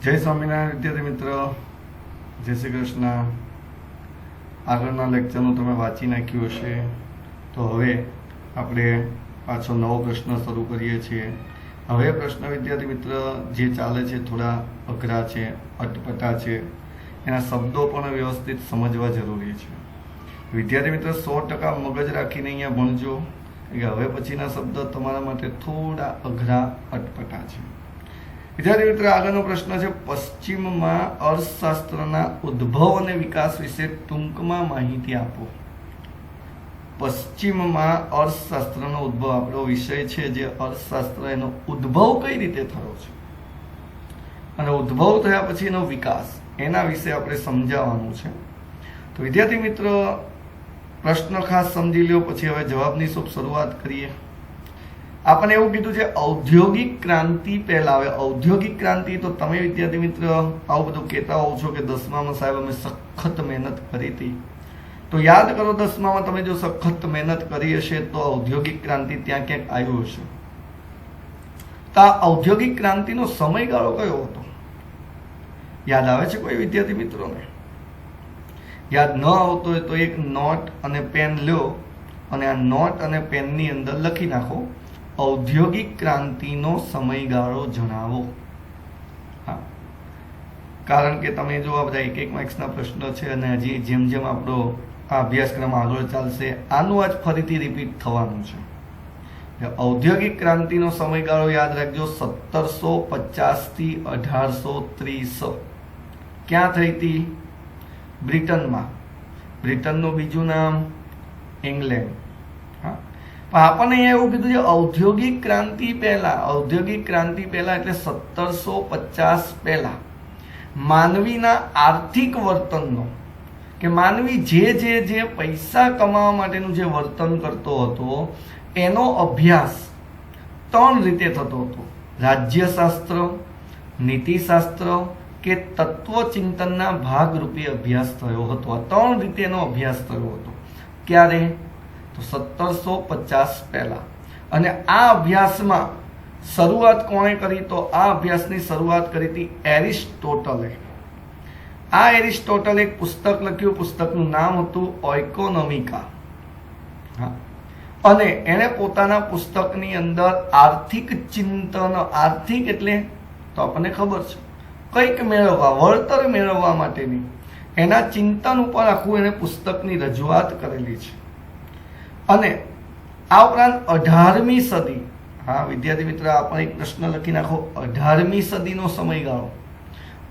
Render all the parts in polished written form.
જય સ્વામિનારાયણ વિદ્યાર્થી મિત્ર, જય શ્રી કૃષ્ણ. આગળના લેક્ચરનું તમે વાંચી નાખ્યું હશે, તો હવે આપણે પાછો નવો પ્રશ્ન શરૂ કરીએ છીએ. હવે પ્રશ્ન વિદ્યાર્થી મિત્ર જે ચાલે છે થોડા અઘરા છે, અટપટા છે, એના શબ્દો પણ વ્યવસ્થિત સમજવા જરૂરી છે. વિદ્યાર્થી મિત્ર 100% મગજ રાખીને અહીંયા ભણજો કે હવે પછીના શબ્દ તમારા માટે થોડા અઘરા અટપટા છે. વિદ્યાર્થી મિત્ર આગળનો પ્રશ્ન છે, પશ્ચિમમાં અર્થશાસ્ત્રના ઉદ્ભવ અને વિકાસ વિશે ટૂંકમાં માહિતી આપો. પશ્ચિમમાં અર્થશાસ્ત્રનો ઉદ્ભવ આપણો વિષય છે, જે અર્થશાસ્ત્ર, એનો ઉદ્ભવ કઈ રીતે થયો છે અને ઉદ્ભવ થયા પછી એનો વિકાસ, એના વિશે આપણે સમજાવવાનું છે. તો વિદ્યાર્થી મિત્ર પ્રશ્ન ખાસ સમજી લ્યો, પછી હવે જવાબની શુભ શરૂઆત કરીએ. આપણને એવું કીધું છે ઔદ્યોગિક ક્રાંતિ પહેલા. હવે ઔદ્યોગિક ક્રાંતિ તો તમે વિદ્યાર્થી મિત્ર આવું બધું કહેતા હોવ છો કે 10મામાં સાહેબ અમે સખત મહેનત કરી હતી. તો યાદ કરો 10મામાં તમે જો સખત મહેનત કરી હશે તો ઔદ્યોગિક ક્રાંતિ ત્યાં ક્યાંક આવ્યું હશે. તો આ ઔદ્યોગિક ક્રાંતિનો સમયગાળો કયો હતો? યાદ આવે છે કોઈ વિદ્યાર્થી મિત્રોને? યાદ ન આવતો હોય તો એક નોટ અને પેન લો અને આ નોટ અને પેનની અંદર લખી નાખો, ઔદ્યોગિક ક્રાંતિનો સમયગાળો જણાવો. હા, કારણ કે તમે જો આ બધા એક માર્ક્સના પ્રશ્ન છે અને હજી જેમ જેમ આપણો આ અભ્યાસક્રમ આગળ ચાલશે આનું આજ ફરીથી રિપીટ થવાનું છે. ઔદ્યોગિક ક્રાંતિનો સમયગાળો યાદ રાખજો, 1750 થી 1830. ક્યાં થઈ હતી? બ્રિટનમાં. બ્રિટનનું બીજું નામ ઇંગ્લેન્ડ. હા, આપણને એવું કીધું છે ઔદ્યોગિક ક્રાંતિ પહેલા. ઔદ્યોગિક ક્રાંતિ પહેલા એટલે 1750 પહેલા માનવીના આર્થિક વર્તનનો, કે માનવી જે પૈસા કમાવા માટેનું જે વર્તન કરતો હતો એનો અભ્યાસ 3 રીતે થતો હતો. રાજ્યશાસ્ત્ર, નીતિશાસ્ત્ર કે તત્વચિંતનના ભાગરૂપે અભ્યાસ થયો હતો. આ 3 રીતે એનો અભ્યાસ થયો હતો. ક્યારે? તો 1750 પહેલા. અને આ અભ્યાસમાં શરૂઆત કોણે કરી? તો આ અભ્યાસની શરૂઆત કરી હતી એરિસ્ટોટલે. આ એરિસ્ટોટલે એક પુસ્તક લખ્યું, પુસ્તકનું નામ હતું ઓઇકોનોમિકા. હા, અને એણે પોતાના પુસ્તકની અંદર આર્થિક ચિંતન, આર્થિક એટલે તો આપણને ખબર છે કંઈક મેળવવા, વળતર મેળવવા માટેની એના ચિંતન ઉપર આખું એને પુસ્તકની રજૂઆત કરેલી છે. અને આ ઉપરાંત 18મી સદી, હા વિદ્યાર્થી મિત્ર આપણે એક પ્રશ્ન લખી નાખો, 18મી સદીનો સમયગાળો.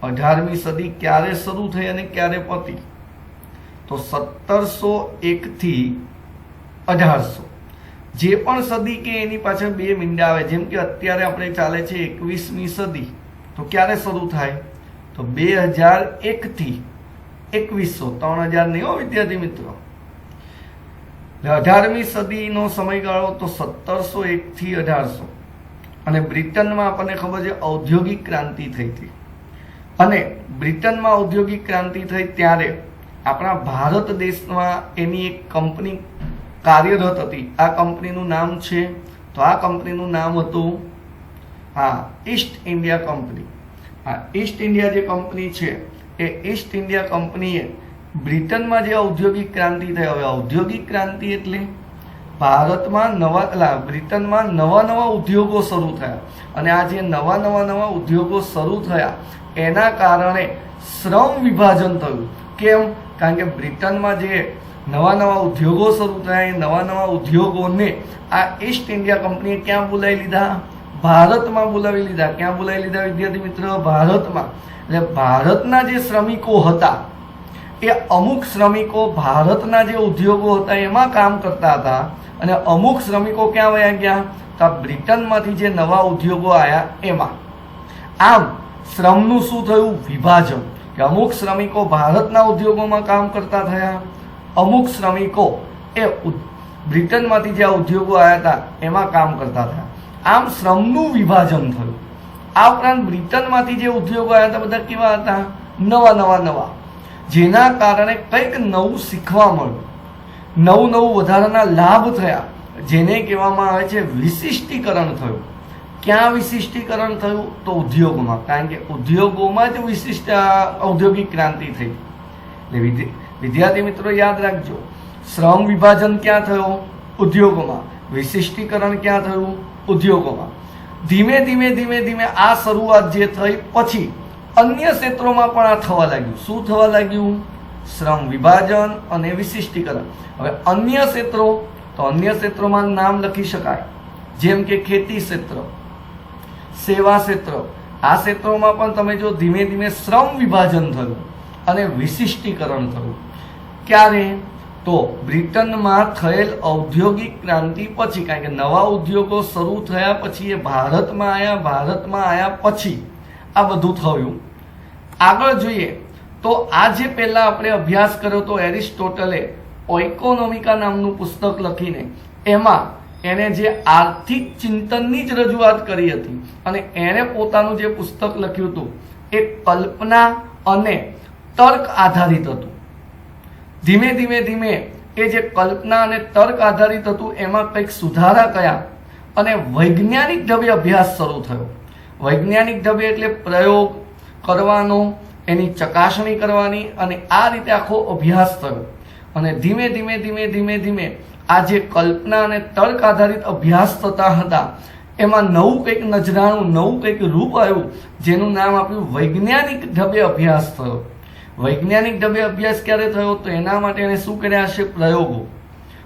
18મી સદી ક્યારે શરૂ થઈ અને ક્યારે પતી? તો 1701 થી 1800. જે પણ સદી કે એની પાછળ 2 મીંડા આવે. જેમ કે અત્યારે આપણે ચાલે છે 21મી સદી, તો ક્યારે શરૂ થાય? તો 2001 થી 2100. 3000 નહીં હો વિદ્યાર્થી મિત્રો. 18મી સદીનો સમયગાળો તો 1701 થી 1800. અને બ્રિટનમાં આપણને ખબર છે ઔદ્યોગિક ક્રાંતિ થઈ હતી. અને બ્રિટનમાં ઔદ્યોગિક ક્રાંતિ થઈ ત્યારે આપણા ભારત દેશમાં એની એક કંપની કાર્યરત હતી. આ કંપનીનું નામ છે, તો આ કંપનીનું નામ હતું ઈસ્ટ ઇન્ડિયા કંપની. આ ઈસ્ટ ઇન્ડિયા જે કંપની છે એ ઈસ્ટ ઇન્ડિયા કંપનીએ બ્રિટનમાં જે ઔદ્યોગિક ક્રાંતિ થઈ. હવે ઔદ્યોગિક ક્રાંતિ એટલે ભારતમાં બ્રિટનમાં નવા ઉદ્યોગો શરૂ થયા. અને આ જે નવા ઉદ્યોગો શરૂ થયા એના કારણે શ્રમ વિભાજન થયું. કેમ? કારણ કે બ્રિટનમાં જે નવા ઉદ્યોગો શરૂ થયા, એ નવા ઉદ્યોગોને આ ઈસ્ટ ઇન્ડિયા કંપનીએ ક્યાં બોલાવી લીધા? ભારતમાં બોલાવી લીધા. ક્યાં બોલાવી લીધા વિદ્યાર્થી મિત્ર? ભારતમાં. એટલે ભારતના જે શ્રમિકો હતા એ અમુક શ્રમિકો ભારતના જે ઉદ્યોગો હતા એમાં કામ કરતા હતા, અને અમુક શ્રમિકો ક્યાં વયા ગયા? તો બ્રિટનમાંથી જે નવા ઉદ્યોગો આવ્યા એમાં. આમ શ્રમનું શું થયું? વિભાજન. કે અમુક શ્રમિકો ભારતના ઉદ્યોગોમાં કામ કરતા થયા, અમુક શ્રમિકો એ બ્રિટનમાંથી જે ઉદ્યોગો આવ્યા હતા એમાં કામ કરતા થયા. આમ શ્રમનું વિભાજન થયું. આ ઉપરાંત બ્રિટનમાંથી જે ઉદ્યોગો આવ્યા હતા બધા કેવા હતા? નવા. જેના કારણે કંઈક નવું શીખવા મળ્યું, નવું વધારાના લાભ થયા, જેને કહેવામાં આવે છે વિશિષ્ટીકરણ થયું. ક્યાં વિશિષ્ટીકરણ થયું? તો ઉદ્યોગમાં, કારણ કે ઉદ્યોગોમાં જ વિશિષ્ટ ઔદ્યોગિક ક્રાંતિ થઈ. એટલે વિદ્યાર્થી મિત્રો યાદ રાખજો, શ્રમ વિભાજન ક્યાં થયો? ઉદ્યોગોમાં. વિશિષ્ટીકરણ ક્યાં થયું? ઉદ્યોગોમાં. ધીમે ધીમે ધીમે ધીમે આ શરૂઆત જે થઈ પછી અન્ય ક્ષેત્રોમાં પણ આ થવા લાગ્યું. શું થવા લાગ્યું? શ્રમ વિભાજન અને વિશિષ્ટીકરણ. હવે અન્ય ક્ષેત્રો, તો અન્ય ક્ષેત્રોમાં નામ લખી શકાય, જેમ કે ખેતી ક્ષેત્ર, સેવા ક્ષેત્ર. આ ક્ષેત્રોમાં પણ તમે જો ધીમે ધીમે શ્રમ વિભાજન થયું અને વિશિષ્ટીકરણ થયું. ક્યારે? તો બ્રિટનમાં થયેલ ઔદ્યોગિક ક્રાંતિ પછી, કારણ કે નવા ઉદ્યોગો શરૂ થયા પછી એ ભારતમાં આવ્યા. ભારતમાં આવ્યા પછી આ બધું થયું. આગળ જોઈએ તો આ જે પહેલા આપણે અભ્યાસ કર્યો તો એરિસ્ટોટલે ઓઇકોનોમિકા નામનું પુસ્તક લખીને એમાં એને જે આર્થિક ચિંતનની જ રજૂઆત કરી હતી અને એણે પોતાનું જે પુસ્તક લખ્યું હતું એ કલ્પના અને તર્ક આધારિત હતું. ધીમે ધીમે ધીમે એ જે કલ્પના અને તર્ક આધારિત હતું એમાં કંઈક સુધારા કર્યા અને વૈજ્ઞાનિક ઢબે અભ્યાસ શરૂ થયો. વૈજ્ઞાનિક ઢબે એટલે પ્રયોગ કરવાનો, એની ચકાસણી કરવાની, અને આ રીતે આખો અભ્યાસ થયો. અને ધીમે ધીમે ધીમે ધીમે ધીમે આ જે કલ્પના અને તર્ક આધારિત અભ્યાસ થતા હતા એમાં નવું કંઈક નજરાણું, નવું કંઈક રૂપ આવ્યું, જેનું નામ આપ્યું વૈજ્ઞાનિક ઢબે અભ્યાસ થયો. વૈજ્ઞાનિક ઢબે અભ્યાસ ક્યારે થયો? તો એના માટે એને શું કર્યા હશે? પ્રયોગો.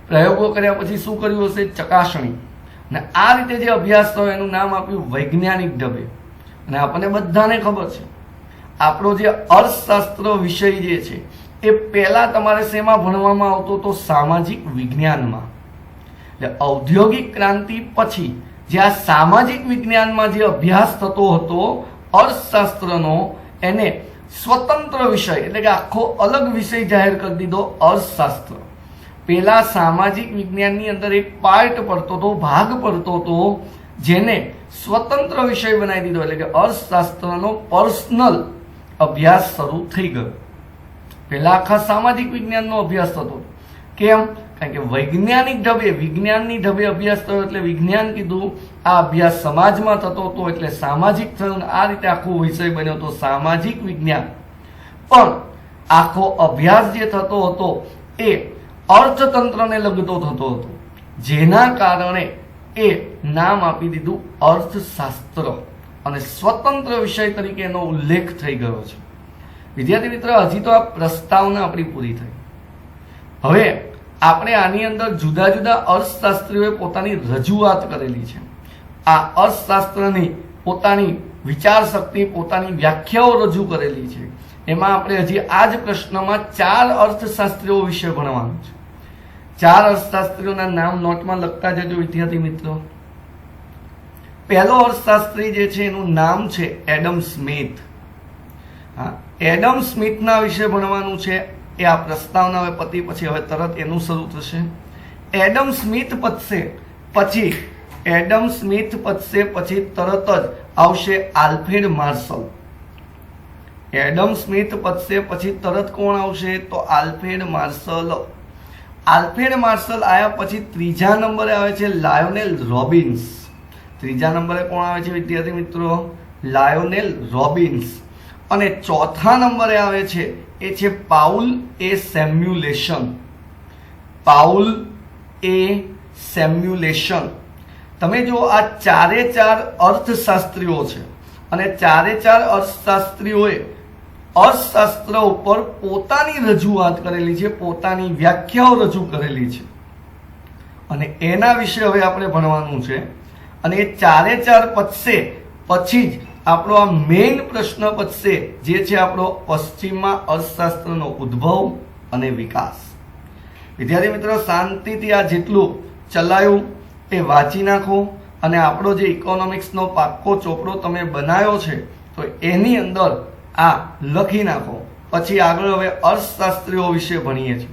પ્રયોગો કર્યા પછી શું કર્યું હશે? ચકાસણી. અને આ રીતે જે અભ્યાસ થયો એનું નામ આપ્યું વૈજ્ઞાનિક ઢબે. અને આપણને બધાને ખબર છે આપણો જે અર્થશાસ્ત્ર વિષય જે છે એ પહેલા તમારે શેમાં ભણવામાં આવતો? તો સામાજિક વિજ્ઞાનમાં. એટલે ઔદ્યોગિક ક્રાંતિ પછી જે આ સામાજિક વિજ્ઞાનમાં જે અભ્યાસ થતો હતો અર્થશાસ્ત્રનો, એને સ્વતંત્ર વિષય એટલે કે આખો અલગ વિષય જાહેર કરી દીધો, અર્થશાસ્ત્ર. પેલા સામાજિક વિજ્ઞાનની અંદર એક પાર્ટ પડતો હતો, ભાગ પડતો હતો, જેને સ્વતંત્ર વિષય બનાવી દીધો. એટલે કે અર્થશાસ્ત્રનો પર્સનલ અભ્યાસ શરૂ થઈ ગયો. પહેલા આખા સામાજિક વિજ્ઞાનનો અભ્યાસ થતો. કેમ? કારણ કે વૈજ્ઞાનિક ઢબે, વિજ્ઞાનની ઢબે અભ્યાસ થયો એટલે વિજ્ઞાન કીધું. આ અભ્યાસ સમાજમાં થતો હતો એટલે સામાજિક થયું. આ રીતે આખો વિષય બન્યો હતો સામાજિક વિજ્ઞાન. પણ આખો અભ્યાસ જે થતો હતો એ અર્થતંત્રને લગતો થતો હતો, જેના કારણે એ નામ આપી દીધું અર્થશાસ્ત્ર અને સ્વતંત્ર વિષય તરીકે એનો ઉલ્લેખ થઈ ગયો છે. વિદ્યાર્થી મિત્ર, હજી તો આ પ્રસ્તાવના આપણી પૂરી થઈ. હવે આપણે આની અંદર જુદા જુદા અર્થશાસ્ત્રીઓએ પોતાની રજૂઆત કરેલી છે. આ અર્થશાસ્ત્રની પોતાની વિચાર શક્તિ, પોતાની વ્યાખ્યાઓ રજૂ કરેલી છે. એમાં આપણે હજી આ જ પ્રશ્નમાં 4 અર્થશાસ્ત્રીઓ વિશે ભણવાનું છે. 4 અર્થશાસ્ત્રીઓના નામ નોટમાં લખતા જજો વિદ્યાર્થી મિત્રો. પહેલો અર્થશાસ્ત્રી જે છે એનું નામ છે એડમ સ્મિથ. એડમ સ્મિથના વિશે ભણવાનું છે. એ આ પ્રસ્તાવના હવે પતિ પછી હવે તરત એનું શરૂ થશે. એડમ સ્મિથ પતશે પછી તરત જ આવશે આલ્ફ્રેડ માર્શલ. એડમ સ્મિથ પતશે પછી તરત કોણ આવશે? તો આલ્ફ્રેડ માર્શલ. આલ્ફ્રેડ માર્શલ આવ્યા પછી ત્રીજા નંબરે આવે છે લાયોનેલ રોબિન્સ. ત્રીજા નંબરે કોણ આવે છે વિદ્યાર્થી મિત્રો? લાયોનેલ રોબિન્સ. અને ચોથા નંબરે આવે છે એ છે પાઉલ એ સેમ્યુલેશન. પાઉલ એ સેમ્યુલેશન. તમે જો આ 4 અર્થશાસ્ત્રીઓ છે અને 4 અર્થશાસ્ત્રીઓએ અર્થશાસ્ત્ર ઉપર પોતાની રજૂઆત કરેલી છે, પોતાની વ્યાખ્યાઓ રજૂ કરેલી છે અને એના વિશે હવે આપણે ભણવાનું છે. અને એ 4 પતશે પછી જ આપણો આ મેઇન પ્રશ્ન પતશે, જે છે આપણો પશ્ચિમમાં અર્થશાસ્ત્રનો ઉદ્ભવ અને વિકાસ. વિદ્યાર્થી મિત્રો, શાંતિથી આ જેટલું ચલાયું એ વાંચી નાખો અને આપણો જે ઇકોનોમિક્સનો પાક્કો ચોપડો તમે બનાવ્યો છે તો એની અંદર આ લખી નાખો. પછી આગળ હવે અર્થશાસ્ત્રીઓ વિશે ભણીએ છીએ.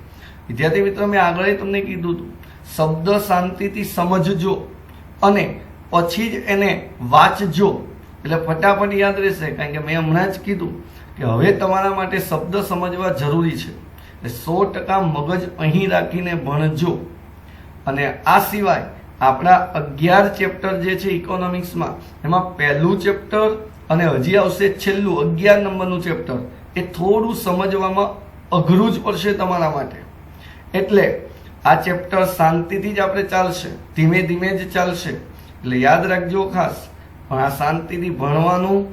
વિદ્યાર્થી મિત્રો, મેં આગળ તમને કીધું હતું શબ્દ શાંતિથી સમજજો અને પછી જ એને વાંચજો એટલે ફટાફટ યાદ રહેશે. કારણ કે મેં હમણાં જ કીધું કે હવે તમારા માટે શબ્દ સમજવા જરૂરી છે. 100% મગજ અહીં રાખીને ભણજો. અને આ સિવાય આપણા 11 ચેપ્ટર જે છે ઇકોનોમિક્સમાં, એમાં પહેલું ચેપ્ટર અને હજી આવશે છેલ્લું 11 નંબરનું ચેપ્ટર, એ થોડું સમજવામાં અઘરું જ પડશે તમારા માટે. એટલે આ ચેપ્ટર શાંતિથી જ આપણે ચાલશે, ધીમે ધીમે જ ચાલશે. એટલે યાદ રાખજો ખાસ, પણ આ શાંતિથી ભણવાનું,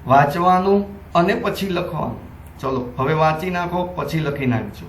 વાંચવાનું અને પછી લખવાનું. ચલો હવે વાંચી નાખો, પછી લખી નાખજો.